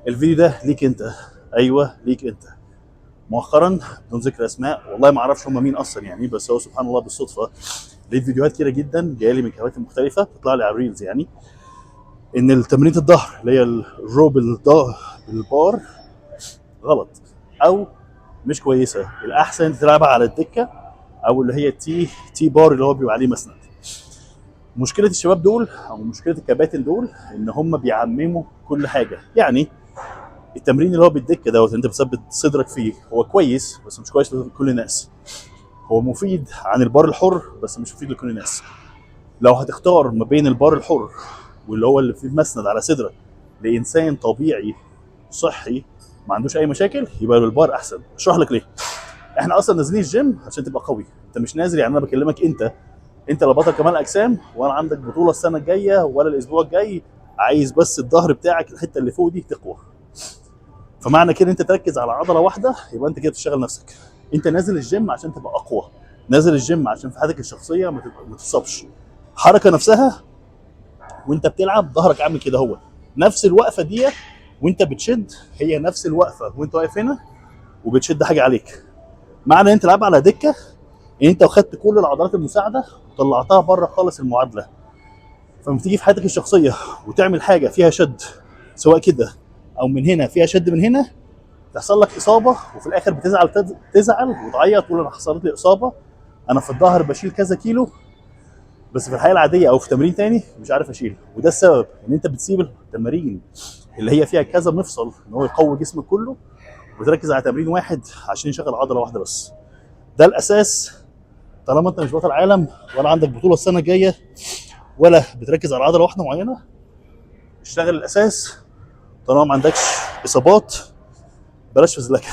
الفيديو ده ليك انت. ايوه ليك انت. مؤخرا بدون ذكر اسماء، والله ما اعرفش هم مين اصلا يعني، بس هو سبحان الله بالصدفه لقيت فيديوهات كتيره جدا جايه لي من كباتن مختلفه بتطلع لي على الريلز يعني، ان التمرين الظهر اللي هي الرو بالبار غلط او مش كويسه. الاحسن انت تلعبها على الدكه او اللي هي تي بار اللي هو بيبقى عليه مسند. مشكله الشباب دول او مشكله الكباتن دول ان هم بيعمموا كل حاجه يعني. التمرين اللي هو بالدكه دوت انت بتثبت صدرك فيه هو كويس بس مش كويس لكل الناس. هو مفيد عن البار الحر بس مش مفيد لكل الناس. لو هتختار ما بين البار الحر واللي هو اللي فيه مسند على صدرك لانسان طبيعي صحي ما عندوش اي مشاكل، يبقى البار احسن. اشرح لك ليه. احنا اصلا نازلين الجيم عشان تبقى قوي، انت مش نازل يعني. انا بكلمك انت لو بطل كمال اجسام وانا عندك بطوله السنه الجايه ولا الاسبوع الجاي، عايز بس الظهر بتاعك الحته اللي فوق دي تقوى. فمعنى كده انت تركز على عضله واحده، يبقى انت كده بتشتغل نفسك. انت نازل الجيم عشان تبقى اقوى، نازل الجيم عشان في حياتك الشخصيه ما تتصابش. الحركه نفسها وانت بتلعب ظهرك عامل كده، هو نفس الوقفه دي وانت بتشد، هي نفس الوقفه وانت واقف هنا وبتشد حاجه عليك. معنى ان انت تلعب على دكه ان انت واخدت كل العضلات المساعده وطلعتها بره خالص المعادله. فلما تيجي في حياتك الشخصيه وتعمل حاجه فيها شد، سواء كده او من هنا فيها شد من هنا، تحصل لك اصابه وفي الاخر تزعل وتعيط تقول انا حصلت لي اصابه، انا في الظهر بشيل كذا كيلو بس في الحياه العاديه او في تمرين تاني مش عارف اشيل. وده السبب ان انت بتسيب التمارين اللي هي فيها كذا مفصل ان هو يقوي جسمك كله وتركز على تمرين واحد عشان يشغل عضله واحده بس. ده الاساس. طالما انت مش بطل عالم ولا عندك بطوله السنه الجايه ولا بتركز على عضله واحده معينه، اشتغل الاساس. طالما ما عندكش اصابات بلاش فزلكه.